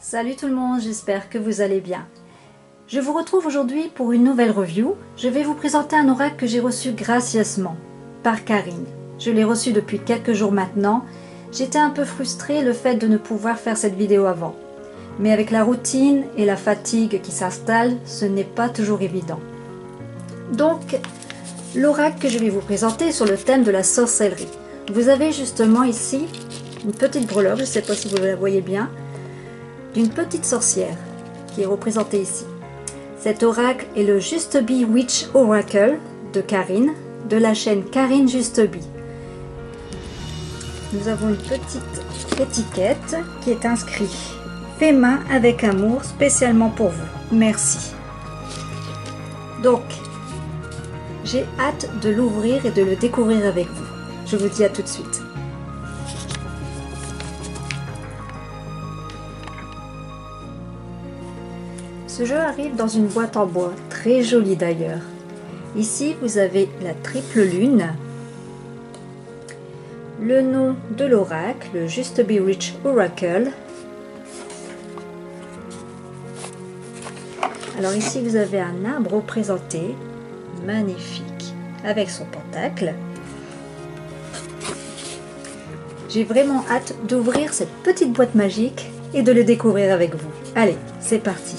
Salut tout le monde, j'espère que vous allez bien. Je vous retrouve aujourd'hui pour une nouvelle review. Je vais vous présenter un oracle que j'ai reçu gracieusement par Karine. Je l'ai reçu depuis quelques jours maintenant. J'étais un peu frustrée le fait de ne pouvoir faire cette vidéo avant. Mais avec la routine et la fatigue qui s'installe, ce n'est pas toujours évident. Donc, l'oracle que je vais vous présenter est sur le thème de la sorcellerie. Vous avez justement ici une petite breloque, je ne sais pas si vous la voyez bien, d'une petite sorcière qui est représentée ici. Cet oracle est le Justebee Witch Oracle de Karine, de la chaîne Karine Justebee. Nous avons une petite étiquette qui est inscrite « Fait main avec amour spécialement pour vous. Merci ». Donc, j'ai hâte de l'ouvrir et de le découvrir avec vous. Je vous dis à tout de suite. Ce jeu arrive dans une boîte en bois, très jolie d'ailleurs. Ici, vous avez la triple lune, le nom de l'oracle, le Justebee Witch Oracle. Alors ici, vous avez un arbre représenté, magnifique, avec son pentacle. J'ai vraiment hâte d'ouvrir cette petite boîte magique et de le découvrir avec vous. Allez, c'est parti!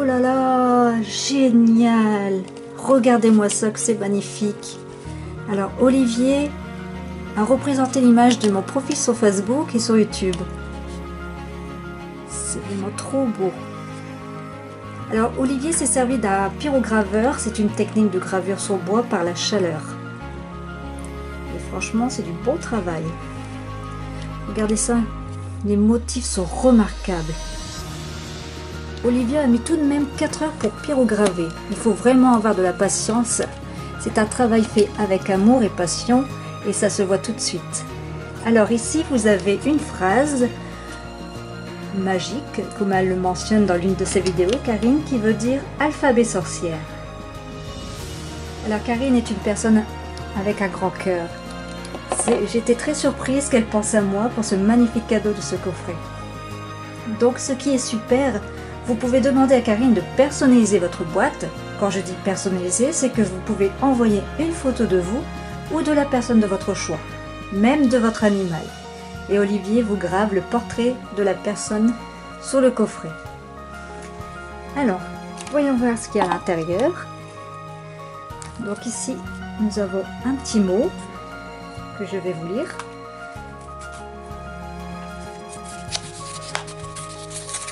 Oh là là, génial! Regardez-moi ça, que c'est magnifique! Alors, Olivier a représenté l'image de mon profil sur Facebook et sur YouTube. C'est vraiment trop beau. Alors, Olivier s'est servi d'un pyrograveur. C'est une technique de gravure sur bois par la chaleur. Et franchement, c'est du beau travail. Regardez ça, les motifs sont remarquables. Olivier a mis tout de même 4 heures pour pyrograver. Il faut vraiment avoir de la patience. C'est un travail fait avec amour et passion et ça se voit tout de suite. Alors ici, vous avez une phrase magique, comme elle le mentionne dans l'une de ses vidéos, Karine, qui veut dire alphabet sorcière. Alors Karine est une personne avec un grand cœur. J'étais très surprise qu'elle pense à moi pour ce magnifique cadeau de ce coffret. Donc ce qui est super, vous pouvez demander à Karine de personnaliser votre boîte. Quand je dis personnaliser, c'est que vous pouvez envoyer une photo de vous ou de la personne de votre choix, même de votre animal. Et Olivier vous grave le portrait de la personne sur le coffret. Alors, voyons voir ce qu'il y a à l'intérieur. Donc ici, nous avons un petit mot que je vais vous lire.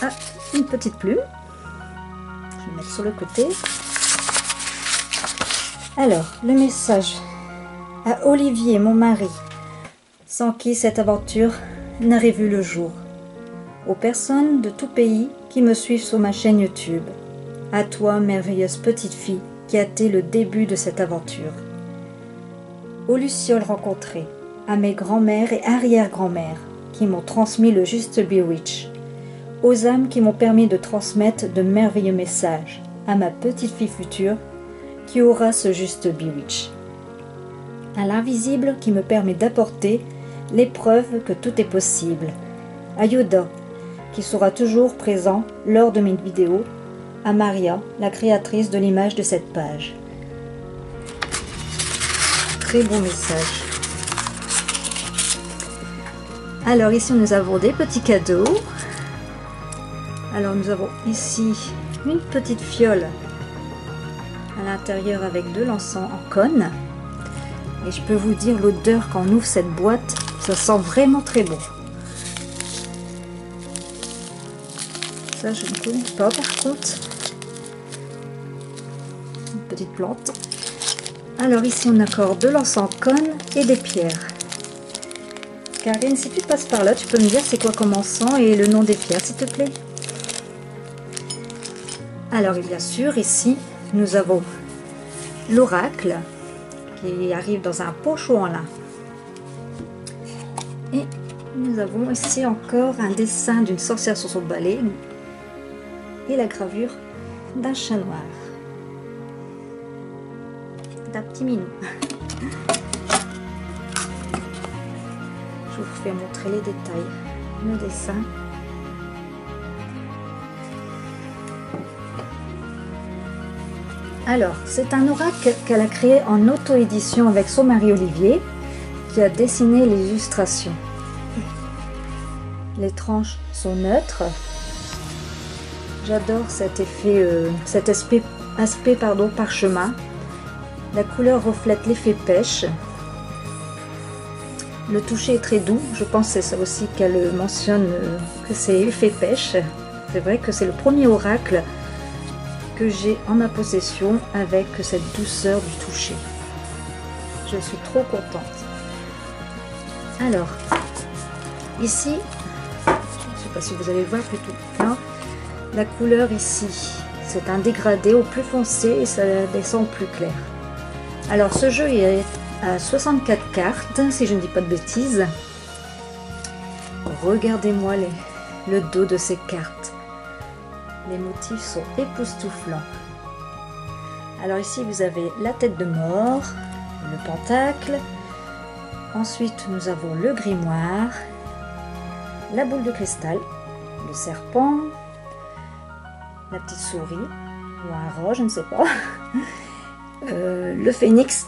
Ah, une petite plume. Je vais mettre sur le côté. Alors, le message à Olivier, mon mari, sans qui cette aventure n'aurait vu le jour. Aux personnes de tout pays qui me suivent sur ma chaîne YouTube. À toi, merveilleuse petite fille, qui a été le début de cette aventure. Aux lucioles rencontrées, à mes grands-mères et arrière-grand-mères, qui m'ont transmis le Justebee Witch. Aux âmes qui m'ont permis de transmettre de merveilleux messages à ma petite fille future qui aura ce Justebee Witch. À l'invisible qui me permet d'apporter les preuves que tout est possible. À Yoda qui sera toujours présent lors de mes vidéos. À Maria, la créatrice de l'image de cette page. Très bon message. Alors ici nous avons des petits cadeaux. Alors nous avons ici une petite fiole à l'intérieur avec de l'encens en cône. Et je peux vous dire l'odeur quand on ouvre cette boîte, ça sent vraiment très bon. Ça je ne connais pas par contre. Une petite plante. Alors ici on accorde de l'encens en cône et des pierres. Karine, si tu passes par là, tu peux me dire c'est quoi comme encens et le nom des pierres s'il te plaît? Alors, et bien sûr, ici, nous avons l'oracle qui arrive dans un pochon en lin. Et nous avons ici encore un dessin d'une sorcière sur son balai et la gravure d'un chat noir. D'un petit minou. je vous fais montrer les détails, le dessin. Alors, c'est un oracle qu'elle a créé en auto-édition avec son mari Olivier, qui a dessiné les illustrations. Les tranches sont neutres. J'adore cet effet, cet aspect parchemin. La couleur reflète l'effet pêche. Le toucher est très doux. Je pense que c'est ça aussi qu'elle mentionne, que c'est effet pêche. C'est vrai que c'est le premier oracle que j'ai en ma possession avec cette douceur du toucher. Je suis trop contente. Alors, ici, je ne sais pas si vous allez le voir plutôt bien, la couleur ici, c'est un dégradé au plus foncé et ça descend au plus clair. Alors, ce jeu est à 64 cartes, si je ne dis pas de bêtises. Regardez-moi le dos de ces cartes. Les motifs sont époustouflants. Alors ici, vous avez la tête de mort, le pentacle. Ensuite, nous avons le grimoire, la boule de cristal, le serpent, la petite souris, ou un rat, je ne sais pas. Le phénix,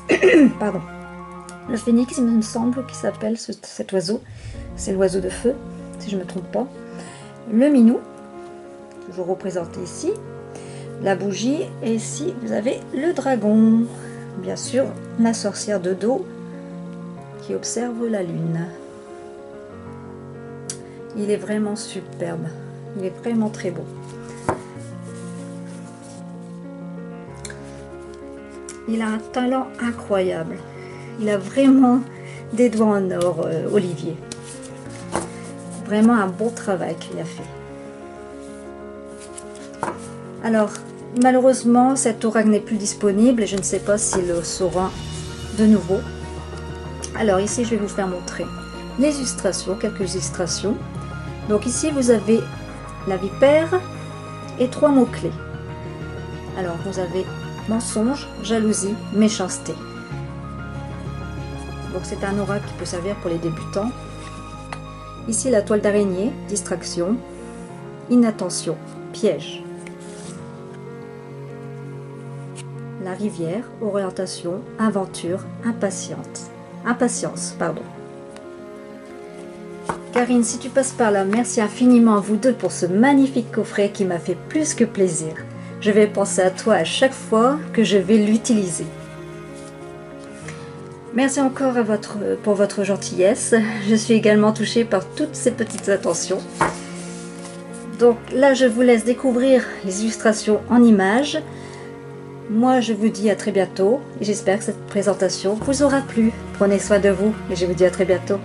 pardon. Le phénix, il me semble qu'il s'appelle cet oiseau. C'est l'oiseau de feu, si je ne me trompe pas. Le minou, toujours représenté ici. La bougie, et ici, vous avez le dragon. Bien sûr, la sorcière de dos qui observe la lune. Il est vraiment superbe. Il est vraiment très beau. Il a un talent incroyable. Il a vraiment des doigts en or, Olivier. Vraiment un bon travail qu'il a fait. Alors, malheureusement, cet oracle n'est plus disponible et je ne sais pas s'il le sera de nouveau. Alors ici, je vais vous faire montrer les illustrations, quelques illustrations. Donc ici, vous avez la vipère et 3 mots-clés. Alors, vous avez mensonge, jalousie, méchanceté. Donc c'est un oracle qui peut servir pour les débutants. Ici, la toile d'araignée, distraction, inattention, piège. La rivière, orientation, aventure, impatience, pardon. Karine, si tu passes par là, merci infiniment à vous deux pour ce magnifique coffret qui m'a fait plus que plaisir. Je vais penser à toi à chaque fois que je vais l'utiliser. Merci encore pour votre gentillesse. Je suis également touchée par toutes ces petites attentions. Donc là, je vous laisse découvrir les illustrations en images. Moi, je vous dis à très bientôt et j'espère que cette présentation vous aura plu. Prenez soin de vous et je vous dis à très bientôt.